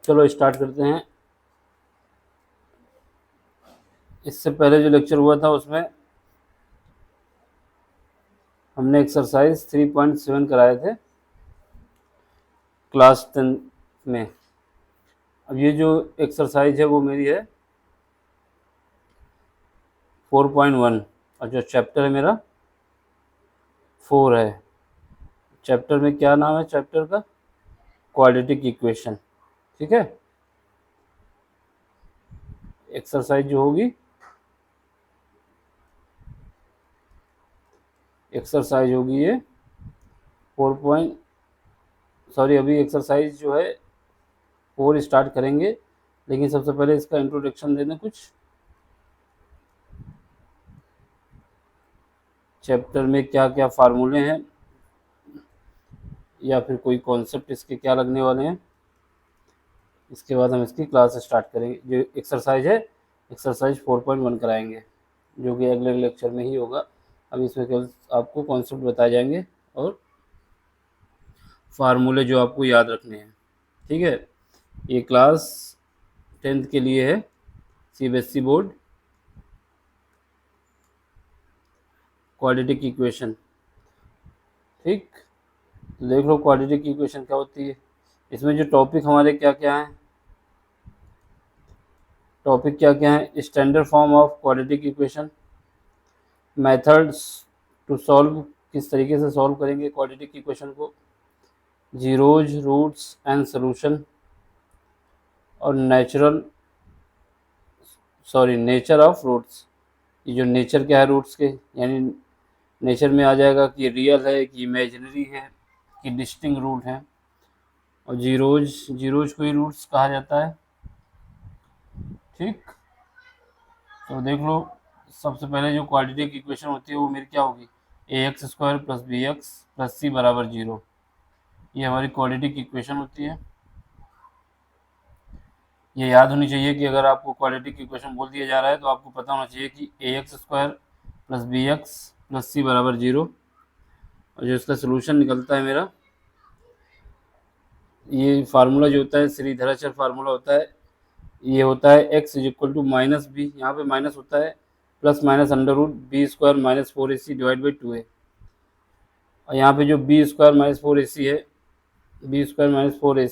चलो स्टार्ट करते हैं। इससे पहले जो लेक्चर हुआ था उसमें हमने एक्सरसाइज 3.7 कराए थे क्लास 10 में। अब ये जो एक्सरसाइज है वो मेरी है 4.1 और जो चैप्टर है मेरा 4 है। चैप्टर में क्या नाम है चैप्टर का? Quadratic equation. ठीक है। एक्सरसाइज जो होगी ये 4 अभी एक्सरसाइज जो है 4 स्टार्ट करेंगे, लेकिन सबसे पहले इसका इंट्रोडक्शन दे दें कुछ। चैप्टर में क्या क्या फार्मूले हैं या फिर कोई कॉन्सेप्ट इसके क्या लगने वाले हैं, इसके बाद हम इसकी क्लास स्टार्ट करेंगे। जो एक्सरसाइज है एक्सरसाइज 4.1 कराएंगे, जो कि अगले लेक्चर में ही होगा। अब इसमें केवल आपको कॉन्सेप्ट बताए जाएंगे और फार्मूले जो आपको याद रखने हैं। ठीक है। ये क्लास 10th के लिए है, CBSE बोर्ड। Quadratic equation. ठीक, देख लो क्वाड्रेटिक इक्वेशन क्या होती है। इसमें जो टॉपिक हमारे क्या क्या हैं, standard form of quadratic equation, methods to solve, किस तरीके से सॉल्व करेंगे क्वाड्रेटिक इक्वेशन को, जीरोज, रूट्स एंड सोल्यूशन, और नेचर ऑफ रूट्स। ये जो नेचर क्या है रूट्स के, यानी नेचर में आ जाएगा कि रियल है कि इमेजिनरी है कि डिस्टिंक्ट रूट है। और जीरोज को ही रूट्स कहा जाता है। ठीक, तो देख लो सबसे पहले जो क्वाड्रेटिक इक्वेशन होती है वो मेरी क्या होगी, ax square plus B X plus C बराबर 0। ये हमारी क्वाड्रेटिक इक्वेशन होती है। ये याद होनी चाहिए कि अगर आपको क्वाड्रेटिक इक्वेशन बोल दिया जा रहा है तो आपको पता होना चाहिए कि ax square plus B X plus C बराबर 0, और जो इसका सोल्यूशन निकलता है मेरा, ये फार्मूला जो होता है श्रीधराचार्य फार्मूला होता है। ये होता है x is equal to minus B, यहाँ पे माइनस होता है, plus minus under root B square minus 4ac divide by 2a। और यहाँ पे जो बी स्क्वायर माइनस 4ac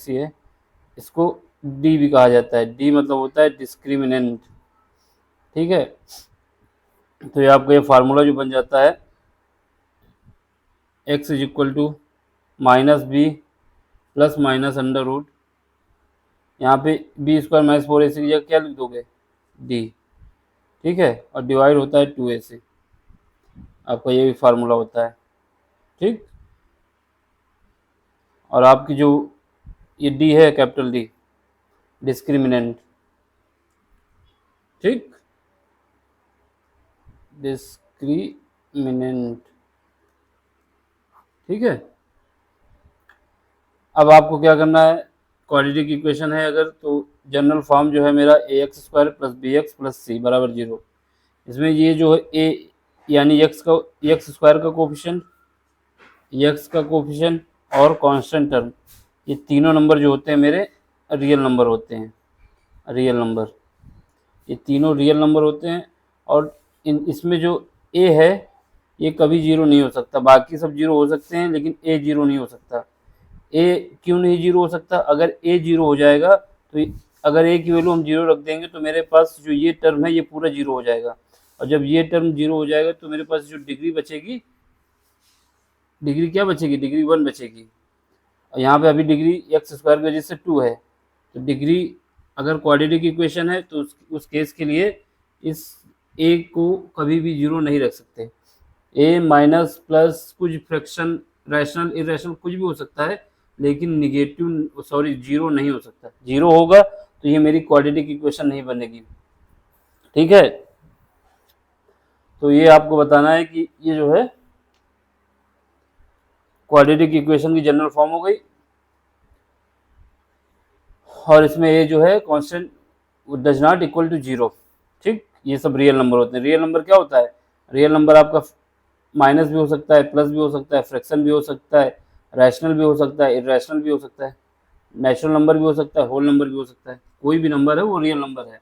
है, इसको डी भी कहा जाता है। डी मतलब होता है डिस्क्रिमिनेंट। ठीक है, तो ये आपका ये फार्मूला जो बन जाता है x is equal to minus B plus minus under root, यहाँ पे बी स्क्वायर माइनस 4ac की जगह क्या लिख दोगे, डी। ठीक है, और डिवाइड होता है 2a से। आपका ये भी फार्मूला होता है। ठीक, और आपकी जो ये डी है कैपिटल डी, डिस्क्रिमिनेंट। ठीक, डिस्क्रिमिनेंट। ठीक है, अब आपको क्या करना है, क्वाड्रेटिक इक्वेशन है अगर, तो जनरल फॉर्म जो है मेरा ax square plus B X plus C बराबर 0। इसमें ये जो है ए यानी एक्स स्क्वायर का कोफिशिएंट और कांस्टेंट टर्म, ये तीनों नंबर जो होते हैं मेरे रियल नंबर होते हैं। ये तीनों रियल नंबर होते हैं। और इसमें जो ए है ये कभी 0 नहीं हो सकता। बाकी सब 0 हो सकते हैं लेकिन ए 0 नहीं हो सकता। ए क्यों नहीं 0 हो सकता? अगर ए 0 हो जाएगा तो अगर ए की वैल्यू हम 0 रख देंगे तो मेरे पास जो ये टर्म है ये पूरा 0 हो जाएगा। और जब ये टर्म 0 हो जाएगा तो मेरे पास जो डिग्री बचेगी, डिग्री क्या बचेगी, डिग्री 1 बचेगी। और यहाँ पे अभी डिग्री एक्स स्क्वायर की वजह से 2 है, तो डिग्री अगर क्वाड्रेटिक इक्वेशन है तो उस केस के लिए इस ए को कभी भी 0 नहीं रख सकते। ए माइनस प्लस कुछ फ्रैक्शन, रैशनल इरेशनल कुछ भी हो सकता है, लेकिन निगेटिव 0 नहीं हो सकता। 0 होगा तो ये मेरी क्वाड्रेटिक इक्वेशन नहीं बनेगी। ठीक है, तो ये आपको बताना है कि ये जो है क्वाड्रेटिक इक्वेशन की जनरल फॉर्म हो गई। और इसमें ये जो है constant does not equal to 0। ठीक, ये सब रियल नंबर होते हैं। रियल नंबर क्या होता है, रियल नंबर आपका माइनस भी हो सकता है, प्लस भी हो सकता है, फ्रैक्शन भी हो सकता है, रैशनल भी हो सकता है, इरेशनल भी हो सकता है। नेचुरल नंबर भी हो सकता है, होल नंबर भी हो सकता है, कोई भी नंबर है वो रियल नंबर है।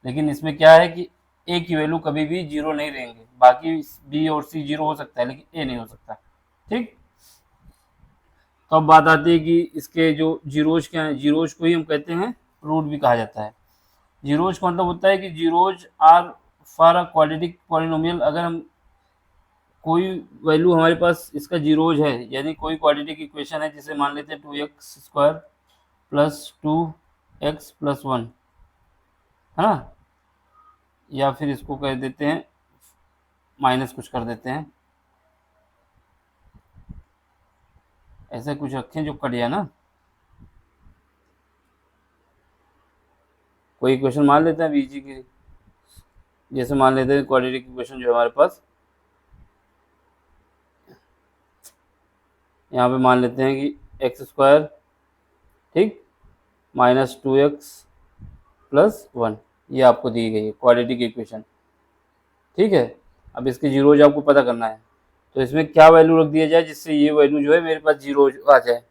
लेकिन इसमें क्या है कि ए की वैल्यू कभी भी जीरो नहीं रहेंगे, बाकी बी और सी जीरो हो सकता है लेकिन ए नहीं हो सकता। ठीक, तो अब बात आती है कि इसके जो जीरोज क्या है, जीरोज को ही हम कहते हैं रूट भी कहा जाता है। जीरोज का मतलब होता है कि zeros are for a quadratic polynomial. अगर हम कोई वैल्यू हमारे पास इसका जीरोज है, यानी कोई क्वाड्रेटिक इक्वेशन है, जिसे मान लेते हैं 2x² प्लस 2x प्लस 1, है ना, या फिर इसको कह देते हैं माइनस कुछ कर देते हैं, ऐसा कुछ रखें जो कट जाए ना। कोई इक्वेशन मान लेते हैं बीजी की, जैसे मान लेते हैं क्वाड्रेटिक इक्वेशन जो हमारे पास यहाँ पे मान लेते हैं कि x², ठीक, माइनस 2x प्लस 1, ये आपको दी गई है क्वाड्रेटिक इक्वेशन। ठीक है, अब इसके जीरोज आपको पता करना है, तो इसमें क्या वैल्यू रख दिया जाए जिससे ये वैल्यू जो है मेरे पास जीरो आ जाए।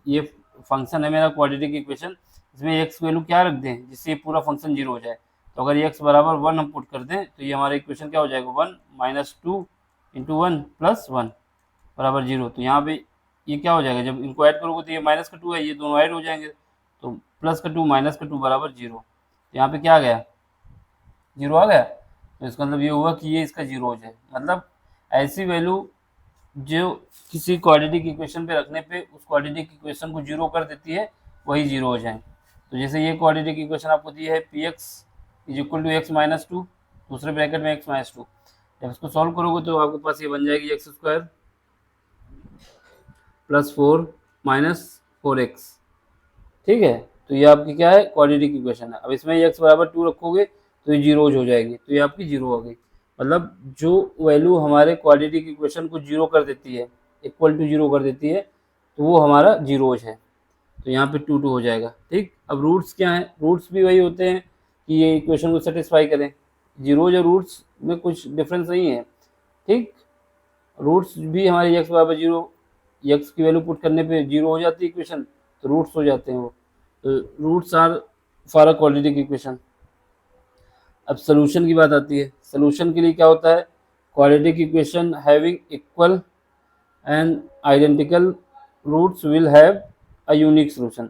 ये फंक्शन है मेरा क्वाड्रेटिक इक्वेशन, इसमें x वैल्यू क्या रख दें जिससे ये पूरा फंक्शन जीरो हो जाए। तो अगर x बराबर 1 हम पुट कर दें तो ये हमारा इक्वेशन क्या हो जाएगा, 1 माइनस 2 इंटू 1 प्लस 1 बराबर जीरो। तो यहाँ पे ये क्या हो जाएगा, जब इनको ऐड करोगे तो ये माइनस का 2 है, ये दोनों ऐड हो जाएंगे, तो प्लस का 2 माइनस का 2 बराबर जीरो। यहाँ पे क्या आ गया, जीरो आ गया। तो इसका मतलब ये हुआ कि ये इसका जीरो हो जाए, मतलब ऐसी वैल्यू जो किसी क्वाड्रेटिक इक्वेशन पे रखने पे उस क्वाड्रेटिक इक्वेशन को जीरो कर देती है, वही जीरो हो जाए। तो जैसे ये क्वाड्रेटिक इक्वेशन आपको दी है P X is equal to X minus 2, दूसरे ब्रैकेट में एक्स माइनस 2, जब इसको सॉल्व करोगे तो आपके पास ये बन जाएगी x² प्लस 4 माइनस 4x। ठीक है, तो ये आपकी क्या है, क्वाड्रेटिक इक्वेशन है। अब इसमें x बराबर 2 रखोगे तो ये जीरोज हो जाएगी, तो ये आपकी जीरो हो गई। मतलब जो वैल्यू हमारे क्वाड्रेटिक इक्वेशन को जीरो कर देती है, इक्वल टू जीरो कर देती है, तो वो हमारा जीरोज है। तो यहाँ पे 2 2 हो जाएगा। ठीक, अब रूट्स क्या हैं, रूट्स भी वही होते हैं कि ये इक्वेशन को सेटिस्फाई करें। जीरोज और रूट्स में कुछ डिफरेंस नहीं है। ठीक, रूट्स भी हमारे x बराबर जीरो, x की वैल्यू पुट करने पे जीरो हो जाती है इक्वेशन, तो रूट्स हो जाते हैं वो। तो roots are for a quadratic equation. अब सोल्यूशन की बात आती है। सोल्यूशन के लिए क्या होता है, quadratic equation having equal and identical roots will have a unique solution.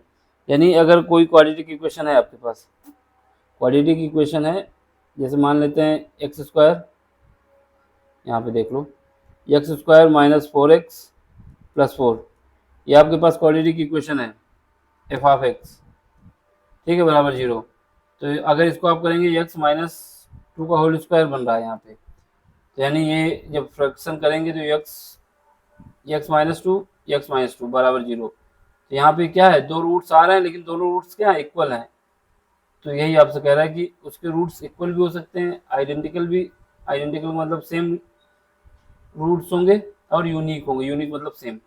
यानी अगर कोई क्वाड्रेटिक इक्वेशन है आपके पास, क्वाड्रेटिक इक्वेशन है, जैसे मान लेते हैं x², यहाँ पे देख लो x² माइनस 4x प्लस 4, ये आपके पास क्वाड्रेटिक इक्वेशन है एफ ऑफ एक्स, ठीक है, बराबर जीरो। तो अगर इसको आप करेंगे x माइनस 2 का होल स्क्वायर बन रहा है यहाँ पे, तो यानी ये जब फ्रैक्शन करेंगे तो x माइनस 2 x माइनस 2 बराबर जीरो। तो यहाँ पे क्या है, दो रूट्स आ रहे हैं लेकिन दोनों रूट्स क्या है, इक्वल हैं। तो यही आपसे कह रहा है कि उसके रूट्स इक्वल भी हो सकते हैं, आइडेंटिकल भी, आइडेंटिकल मतलब सेम रूट्स होंगे, और यूनिक होंगे, यूनिक मतलब सेम।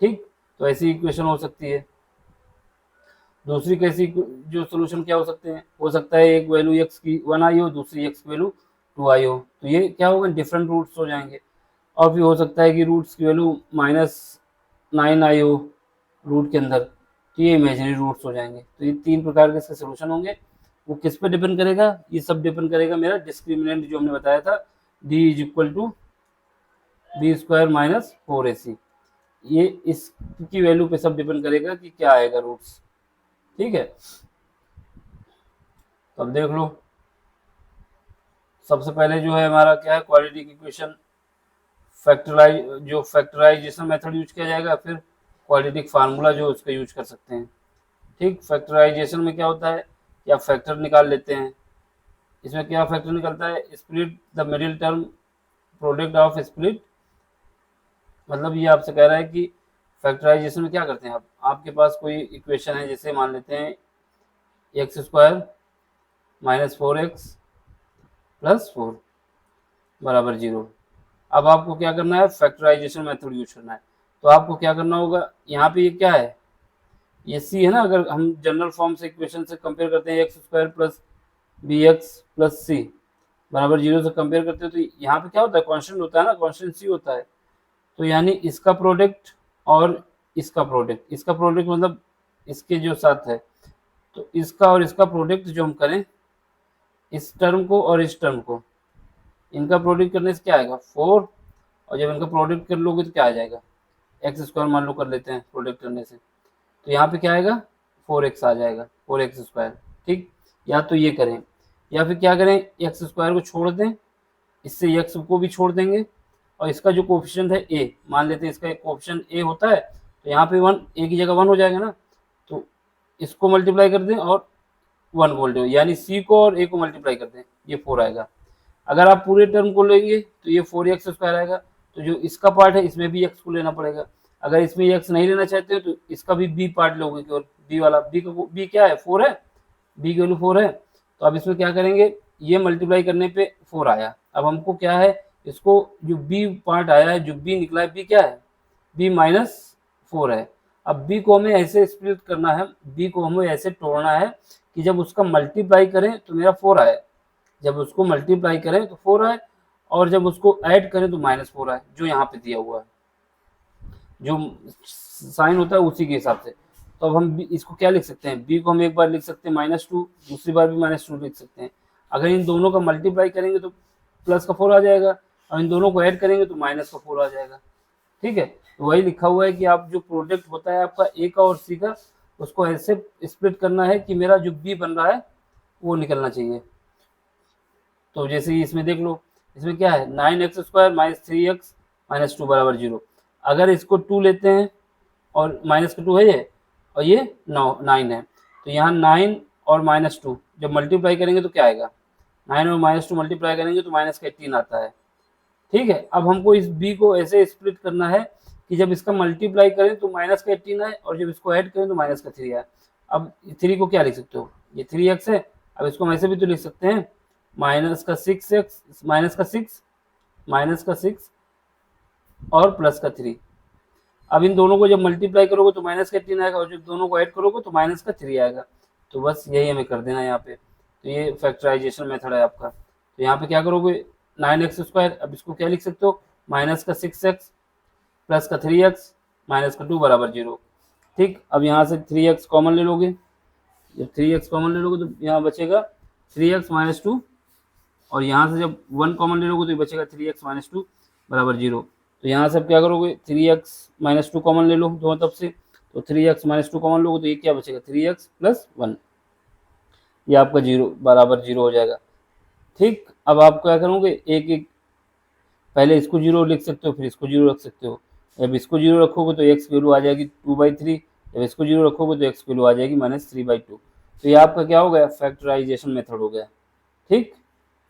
ठीक, तो ऐसी इक्वेशन हो सकती है। दूसरी कैसी जो सोल्यूशन क्या हो सकते हैं, हो सकता है एक वैल्यू x की 1 आई हो, दूसरी x की वैल्यू 2 आई हो, तो ये क्या होगा, डिफरेंट रूट्स हो जाएंगे। और फिर हो सकता है कि रूट्स की वैल्यू -9 आई हो रूट के अंदर, तो ये इमेजिनरी रूट्स हो जाएंगे। तो ये तीन प्रकार के इसके सोल्यूशन होंगे। वो किस पे डिपेंड करेगा, ये सब डिपेंड करेगा मेरा डिस्क्रिमिनेंट जो हमने बताया था, d is equal to b² minus 4ac, ये इसकी वैल्यू पे सब डिपेंड करेगा कि क्या आएगा रूट्स। ठीक है, तो अब देख लो, सबसे पहले जो है हमारा क्या है, quadratic equation factorization method use किया जाएगा, फिर क्वाड्रेटिक फार्मूला जो उसका यूज कर सकते हैं। ठीक, फैक्टराइजेशन में क्या होता है कि आप फैक्टर निकाल लेते हैं। इसमें क्या फैक्टर निकलता है, split the middle term product of split. मतलब ये आपसे कह रहा है कि फैक्टराइजेशन में क्या करते हैं, आप आपके पास कोई इक्वेशन है, जैसे मान लेते हैं x² माइनस 4x प्लस 4 बराबर जीरो। अब आपको क्या करना है, फैक्टराइजेशन मेथड यूज करना है। तो आपको क्या करना होगा, यहाँ पे ये क्या है, ये c है ना, अगर हम जनरल फॉर्म से इक्वेशन से कंपेयर करते हैं x² plus bx plus c बराबर जीरो से कंपेयर करते हैं, तो यहाँ पे क्या होता है, कांस्टेंट होता है ना, कांस्टेंट c होता है। तो यानी इसका प्रोडक्ट और इसका प्रोडक्ट मतलब इसके जो साथ है, तो इसका और इसका प्रोडक्ट जो हम करें, इस टर्म को और इस टर्म को, इनका प्रोडक्ट करने से क्या आएगा 4, और जब इनका प्रोडक्ट कर लोगे तो क्या आ जाएगा एक्स स्क्वायर मान लो कर लेते हैं प्रोडक्ट करने से, तो यहाँ पे क्या आएगा 4x आ जाएगा 4x स्क्वायर। ठीक, या तो ये करें या फिर क्या करें एक्स स्क्वायर को छोड़ दें, इससे एक्स को भी छोड़ देंगे, और इसका जो कोफिशिएंट है ए मान लेते हैं, इसका एक कोफिशिएंट ए होता है, तो यहाँ पे 1 ए की जगह 1 हो जाएगा ना, तो इसको मल्टीप्लाई कर दें और 1 बोल दो, यानी सी को और ए को मल्टीप्लाई कर दें, ये 4 आएगा। अगर आप पूरे टर्म को लेंगे तो ये 4x स्क्वायर आएगा, तो जो इसका पार्ट है इसमें भी x को लेना पड़ेगा। अगर इसमें x नहीं लेना चाहते हो तो इसका भी b पार्ट लोगे, केवल b वाला, b क्या है 4 है, b की वैल्यू 4 है, तो अब इसमें क्या करेंगे, ये मल्टीप्लाई करने पे 4 आया। अब हमको क्या है, इसको जो b पार्ट आया है, जो b निकला है, b क्या है, b माइनस 4 है। अब b को हमें ऐसे स्प्लिट करना है, b को हमें ऐसे तोड़ना है कि जब उसका मल्टीप्लाई करें तो मेरा 4 आए, जब उसको मल्टीप्लाई करें तो 4 आए, और जब उसको ऐड करें तो -4 आए, जो यहाँ पे दिया हुआ है, जो साइन होता है उसी के हिसाब से। तो अब हम इसको क्या लिख सकते हैं, b को हम एक बार लिख सकते हैं -2, दूसरी बार भी -2 लिख सकते हैं। अगर इन दोनों का मल्टीप्लाई करेंगे तो प्लस का 4 आ जाएगा, और इन दोनों को ऐड करेंगे तो माइनस का 4 आ जाएगा। ठीक है, तो वही लिखा हुआ है कि आप जो प्रोडक्ट होता है आपका ए का और सी का, उसको ऐसे स्प्लिट करना है कि मेरा जो बी बन रहा है वो निकलना चाहिए। तो जैसे इसमें देख लो, इसमें क्या है 9x square minus 3x minus 2 बराबर 0। अगर इसको 2 लेते हैं और माइनस का 2 है ये, और ये 9 है, तो यहाँ 9 और -2 जब मल्टीप्लाई करेंगे तो क्या आएगा, 9 और -2 मल्टीप्लाई करेंगे तो -18 आता है। ठीक है, अब हमको इस b को ऐसे स्प्लिट करना है कि जब इसका मल्टीप्लाई करें तो -18 आए, और जब इसको ऐड करें तो -3 आए। अब 3 को क्या लिख सकते हो, ये 3x है, अब इसको हम ऐसे भी तो लिख सकते हैं -6x -6 और +3। अब इन दोनों को जब मल्टीप्लाई करोगे तो -18 आएगा, और जब दोनों को ऐड करोगे तो -3 आएगा। तो बस यही हमें कर देना है यहाँ पे। तो ये फैक्टराइजेशन मेथड है आपका। तो यहाँ पे क्या करोगे 9x स्क्वायर, अब इसको क्या लिख सकते हो -6x +3x -2 बराबर 0। ठीक, अब यहाँ से 3x कॉमन ले लोगे, जब 3x कॉमन ले लोगे तो यहाँ बचेगा 3x -2, और यहाँ से जब 1 कॉमन ले लोगे तो बचेगा 3x -2 बराबर 0। तो यहाँ से अब क्या करोगे 3x -2 कॉमन ले लो दोनों तरफ से, तो 3x -2 कॉमन लोगे तो ये क्या बचेगा 3x + 1, ये आपका 0 बराबर 0 हो जाएगा। ठीक, अब आप क्या करोगे एक एक, पहले इसको 0 लिख सकते हो, फिर इसको 0 रख सकते हो। जब इसको 0 रखोगे तो x की वैल्यू आ जाएगी 2/3, जब इसको 0 रखोगे तो x की वैल्यू आ जाएगी -3/2। तो ये आपका क्या हो गया, फैक्टराइजेशन मेथड हो गया। ठीक,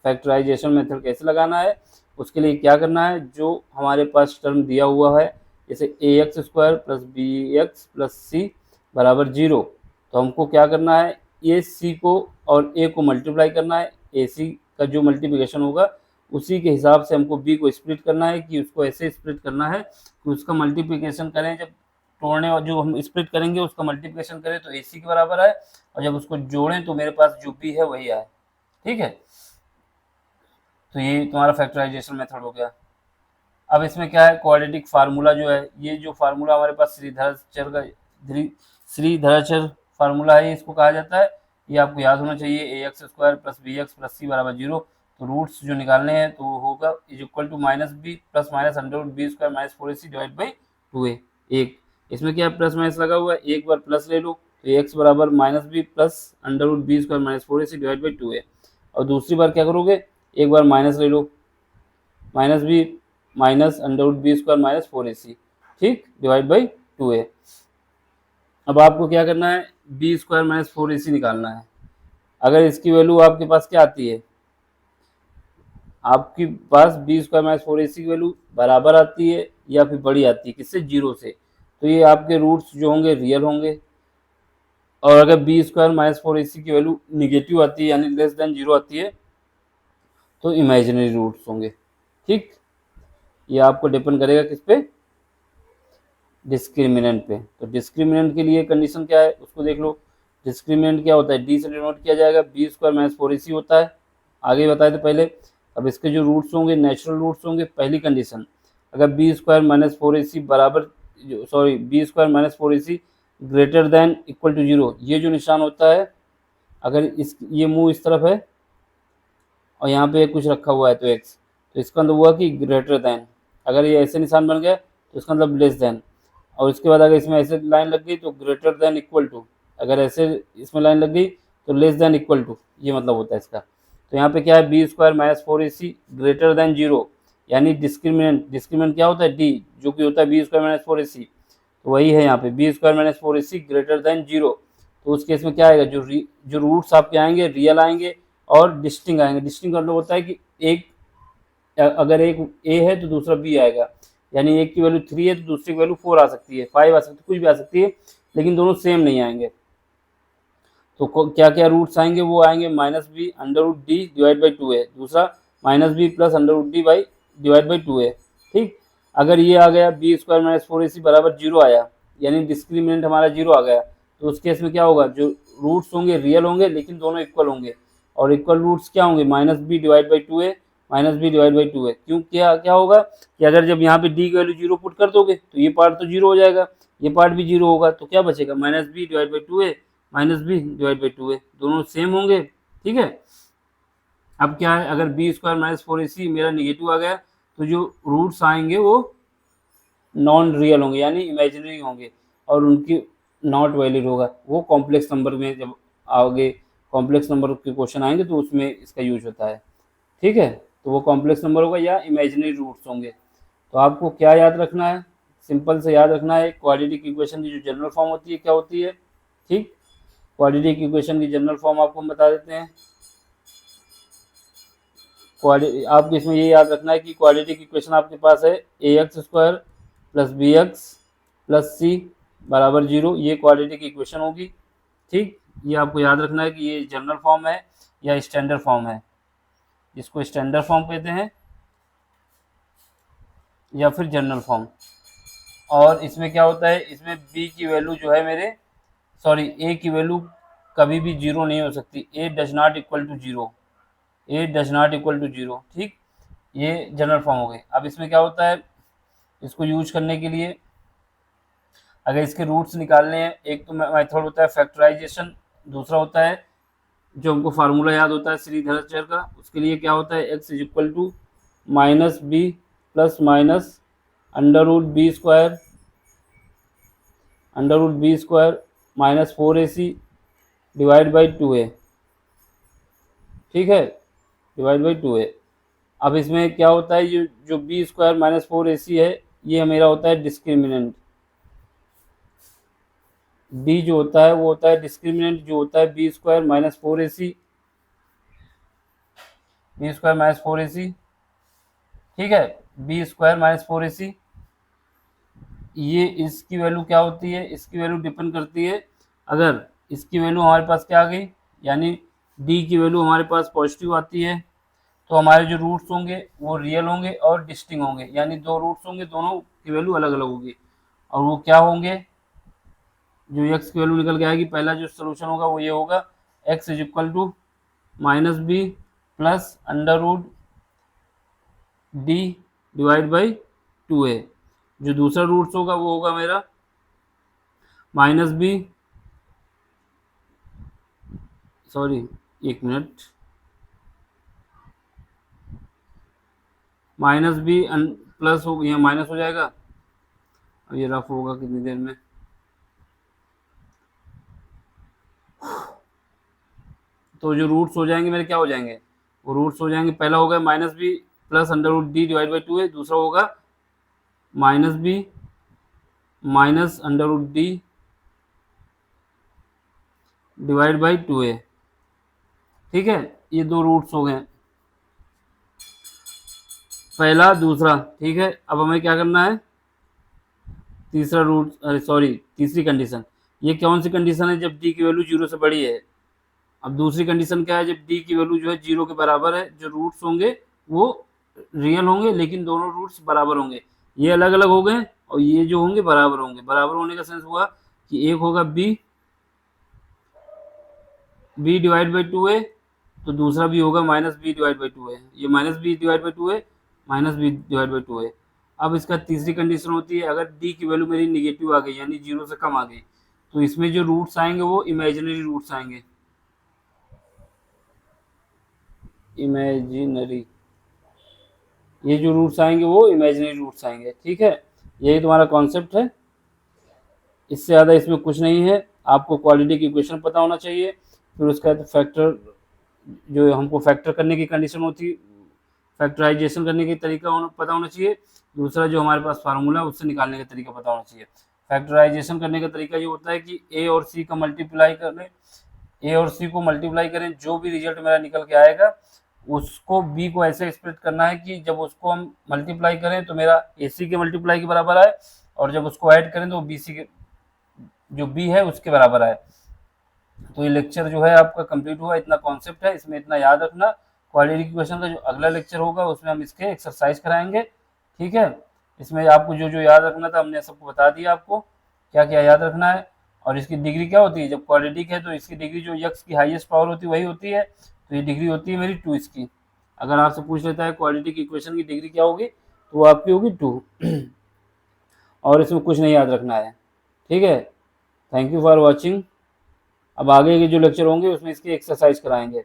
फैक्टराइजेशन मेथड कैसे लगाना है, उसके लिए क्या करना है, जो हमारे पास टर्म दिया हुआ है, जैसे ax स्क्वायर + bx + c बराबर 0, तो हमको क्या करना है, ये c को और a को मल्टीप्लाई करना है, ac का जो मल्टीप्लिकेशन होगा उसी के हिसाब से हमको b को स्प्लिट करना है, कि उसको ऐसे स्प्लिट करना है कि उसका मल्टीप्लिकेशन करें, जब तोड़ने और जो हम स्प्लिट करेंगे उसका मल्टीप्लिकेशन करें तो ac के बराबर आए, और जब उसको जोड़ें तो मेरे पास जो b है वही आए। ठीक है, तो ये तुम्हारा फैक्टराइजेशन मेथड हो गया। अब इसमें क्या है, क्वाड्रेटिक फार्मूला जो है, ये जो फार्मूला हमारे पास श्रीधराचार्य फार्मूला है, इसको कहा जाता है, ये आपको याद होना चाहिए, ax स्क्वायर + bx + c बराबर 0। तो रूट्स जो निकालने हैं तो वो होगा = -b ± √b² - 4ac divide by 2a। एक इसमें क्या प्लस माइनस लगा हुआ है, एक बार प्लस ले लो तो x बराबर -b + √b² - 4ac divide by 2a, और दूसरी बार क्या करोगे, एक बार माइनस ले लो, -b -√b² - 4ac, ठीक, डिवाइड बाई 2a। अब आपको क्या करना है, b² - 4ac निकालना है। अगर इसकी वैल्यू आपके पास क्या आती है, आपके पास b² - 4ac की वैल्यू बराबर आती है या फिर बड़ी आती है, किससे, 0 से, तो ये आपके रूट्स जो होंगे रियल होंगे। और अगर b² - 4ac की वैल्यू निगेटिव आती है यानी <0 आती है तो इमेजिनरी रूट्स होंगे। ठीक, ये आपको डिपेंड करेगा किस पे, डिस्क्रिमिनेंट पे। तो डिस्क्रिमिनेंट के लिए कंडीशन क्या है उसको देख लो। डिस्क्रिमिनेंट क्या होता है, डी से डिनोट किया जाएगा, b² - 4ac होता है, आगे बताए थे पहले। अब इसके जो रूट्स होंगे नेचुरल रूट्स होंगे। पहली कंडीशन, अगर b² - 4ac बराबर sorry B square minus 4ac greater than equal to 0, ये जो निशान होता है, अगर इस ये मुंह इस तरफ है और यहाँ पे कुछ रखा हुआ है तो x, तो इसका मतलब हुआ कि ग्रेटर देन। अगर ये ऐसे निशान बन गया तो इसका मतलब लेस देन, और इसके बाद अगर इसमें ऐसे लाइन लग गई तो ग्रेटर देन इक्वल टू, अगर ऐसे इसमें लाइन लग गई तो लेस देन इक्वल टू, ये मतलब होता है इसका। तो यहाँ पे क्या है, B square minus 4ac greater than 0, यानी डिस्क्रिमिनेंट क्या होता है, डी, जो कि होता है बी स्क्वायर माइनस 4ac, तो वही है यहाँ पे B square minus 4ac greater than 0। तो उस केस में क्या आएगा, जो रूट्स आपके आएंगे रियल आएंगे और डिस्टिंग आएंगे। डिस्टिंग मतलब होता है कि एक, अगर एक ए है तो दूसरा बी आएगा, यानी एक की वैल्यू 3 है तो दूसरी की वैल्यू 4 आ सकती है, 5 आ सकती है, कुछ भी आ सकती है, लेकिन दोनों सेम नहीं आएंगे। तो क्या क्या रूट्स आएंगे, वो आएंगे minus B under root D divide by 2a, दूसरा minus B plus under root D by divide by 2a। ठीक, अगर ये आ गया बी स्क्वायर माइनस 4ac बराबर 0 आया, यानी डिस्क्रिमिनेंट हमारा 0 आ गया, तो उस केस में क्या होगा, जो रूट्स होंगे रियल होंगे लेकिन दोनों इक्वल होंगे, और इक्वल रूट्स क्या होंगे, minus B divide by 2a minus B divide by 2a। क्यों, क्या क्या होगा कि अगर जब यहाँ पे डी की वैल्यू 0 पुट कर दोगे तो ये पार्ट तो 0 हो जाएगा, ये पार्ट भी 0 होगा, तो क्या बचेगा, minus B divide by 2a minus B divide by 2a, दोनों सेम होंगे। ठीक है, अब क्या है, अगर बी स्क्वायर माइनस 4ac मेरा निगेटिव आ गया तो जो रूट्स आएंगे वो नॉन रियल होंगे, यानी इमेजिनरी होंगे, और उनकी नॉट वैलिड होगा। वो कॉम्प्लेक्स नंबर में जब आगे कॉम्प्लेक्स नंबर के क्वेश्चन आएंगे तो उसमें इसका यूज होता है। ठीक है, तो वो कॉम्प्लेक्स नंबर होगा या इमेजिनरी रूट्स होंगे। तो आपको क्या याद रखना है, सिंपल से याद रखना है, क्वाड्रेटिक इक्वेशन की जो जनरल फॉर्म होती है क्या होती है। ठीक, क्वाड्रेटिक इक्वेशन की जनरल फॉर्म आपको हम बता देते हैं। आपको इसमें ये याद रखना है कि क्वाड्रेटिक इक्वेशन आपके पास है A X square plus B X plus C बराबर 0, ये क्वाड्रेटिक इक्वेशन होगी। ठीक, ये आपको याद रखना है कि ये जनरल फॉर्म है या स्टैंडर्ड फॉर्म है, इसको स्टैंडर्ड फॉर्म कहते हैं या फिर जनरल फॉर्म। और इसमें क्या होता है, इसमें बी की वैल्यू जो है मेरे, सॉरी ए की वैल्यू कभी भी 0 नहीं हो सकती, A does not equal to 0, A does not equal to 0। ठीक, ये जनरल फॉर्म हो गई। अब इसमें क्या होता है, इसको यूज करने के लिए अगर इसके रूट्स निकालने हैं, एक तो मेथड होता है फैक्टराइजेशन, दूसरा होता है जो हमको फार्मूला याद होता है श्रीधराचार्य का, उसके लिए क्या होता है, X is equal to minus B plus minus under root B square minus 4ac divide by 2a। ठीक है, डिवाइड बाई 2a। अब इसमें क्या होता है, जो बी स्क्वायर माइनस 4ac है, ये मेरा होता है डिस्क्रिमिनेंट, डी जो होता है वो होता है डिस्क्रिमिनेंट, जो होता है B square minus 4ac, B square minus 4ac। ठीक है, बी स्क्वायर माइनस 4ac, ये इसकी वैल्यू क्या होती है, इसकी वैल्यू डिपेंड करती है, अगर इसकी वैल्यू हमारे पास क्या आ गई, यानी डी की वैल्यू हमारे पास पॉजिटिव आती है, तो हमारे जो रूट्स होंगे वो रियल होंगे और डिस्टिंग होंगे, यानी दो रूट्स होंगे, दोनों की वैल्यू अलग अलग होगी, और वो क्या होंगे, जो एक्स की वैल्यू निकल के आएगी, पहला जो सोल्यूशन होगा वो ये होगा, X is equal to minus B plus under root D divide by 2a। जो दूसरा रूट्स होगा वो होगा मेरा माइनस बी, सॉरी एक मिनट, माइनस बी प्लस हो, यहाँ माइनस हो जाएगा, अब ये रफ होगा कितनी देर में, तो जो रूट्स हो जाएंगे मेरे क्या हो जाएंगे, वो रूट्स हो जाएंगे, पहला होगा minus B plus under root D divide by 2a, दूसरा होगा minus B minus under root D divide by 2a। ठीक है, ये दो रूट्स हो गए, पहला दूसरा। ठीक है, अब हमें क्या करना है, तीसरा रूट, अरे सॉरी तीसरी कंडीशन, ये कौन सी कंडीशन है, जब डी की वैल्यू 0 से बड़ी है। अब दूसरी कंडीशन क्या है, जब डी की वैल्यू जो है 0 के बराबर है, जो रूट्स होंगे वो रियल होंगे लेकिन दोनों रूट्स बराबर होंगे, ये अलग अलग हो गए और ये जो होंगे बराबर होंगे। बराबर होने का सेंस हुआ कि एक होगा बी डिवाइड बाई 2a, तो दूसरा भी होगा minus B divide by 2a, ये minus B divide by 2a minus B divide by 2a। अब इसका तीसरी कंडीशन होती है, अगर डी की वैल्यू मेरी निगेटिव आ गई यानी 0 से कम आ गई, तो इसमें जो रूट्स आएंगे वो इमेजिनरी रूट्स आएंगे, इमेजिनरी, ये जो रूट्स आएंगे वो इमेजिनरी रूट्स आएंगे। ठीक है, यही तुम्हारा कॉन्सेप्ट है, इससे ज़्यादा इसमें कुछ नहीं है। आपको क्वालिटी की इक्वेशन पता होना चाहिए, फिर उसका फैक्टर, जो हमको फैक्टर करने की कंडीशन होती है, फैक्टराइजेशन करने की तरीका पता होना चाहिए। दूसरा जो हमारे पास फार्मूला है उससे निकालने का तरीका पता होना चाहिए। फैक्टराइजेशन करने का तरीका ये होता है कि ए और सी का मल्टीप्लाई करें, ए और सी को मल्टीप्लाई करें, जो भी रिजल्ट मेरा निकल के आएगा उसको बी को ऐसे एक्सप्रेस करना है कि जब उसको हम मल्टीप्लाई करें तो मेरा ए सी के मल्टीप्लाई के बराबर आए, और जब उसको ऐड करें तो बी सी के, जो बी है उसके बराबर आए। तो ये लेक्चर जो है आपका कंप्लीट हुआ, इतना कॉन्सेप्ट है, इसमें इतना याद रखना। क्वाड्रेटिक इक्वेशन का जो अगला लेक्चर होगा उसमें हम इसके एक्सरसाइज कराएंगे। ठीक है, इसमें आपको जो जो याद रखना था हमने सबको बता दिया, आपको क्या क्या याद रखना है। और इसकी डिग्री क्या होती है, जब क्वाड्रेटिक है तो इसकी डिग्री जो यक्स की हाईएस्ट पावर होती है वही होती है, तो ये डिग्री होती है मेरी 2 इसकी। अगर आपसे पूछ लेता है क्वाड्रेटिक इक्वेशन की डिग्री क्या होगी, तो वो आपकी होगी 2। और इसमें कुछ नहीं याद रखना है। ठीक है, थैंक यू फॉर वॉचिंग। अब आगे के जो लेक्चर होंगे उसमें इसकी एक्सरसाइज कराएंगे।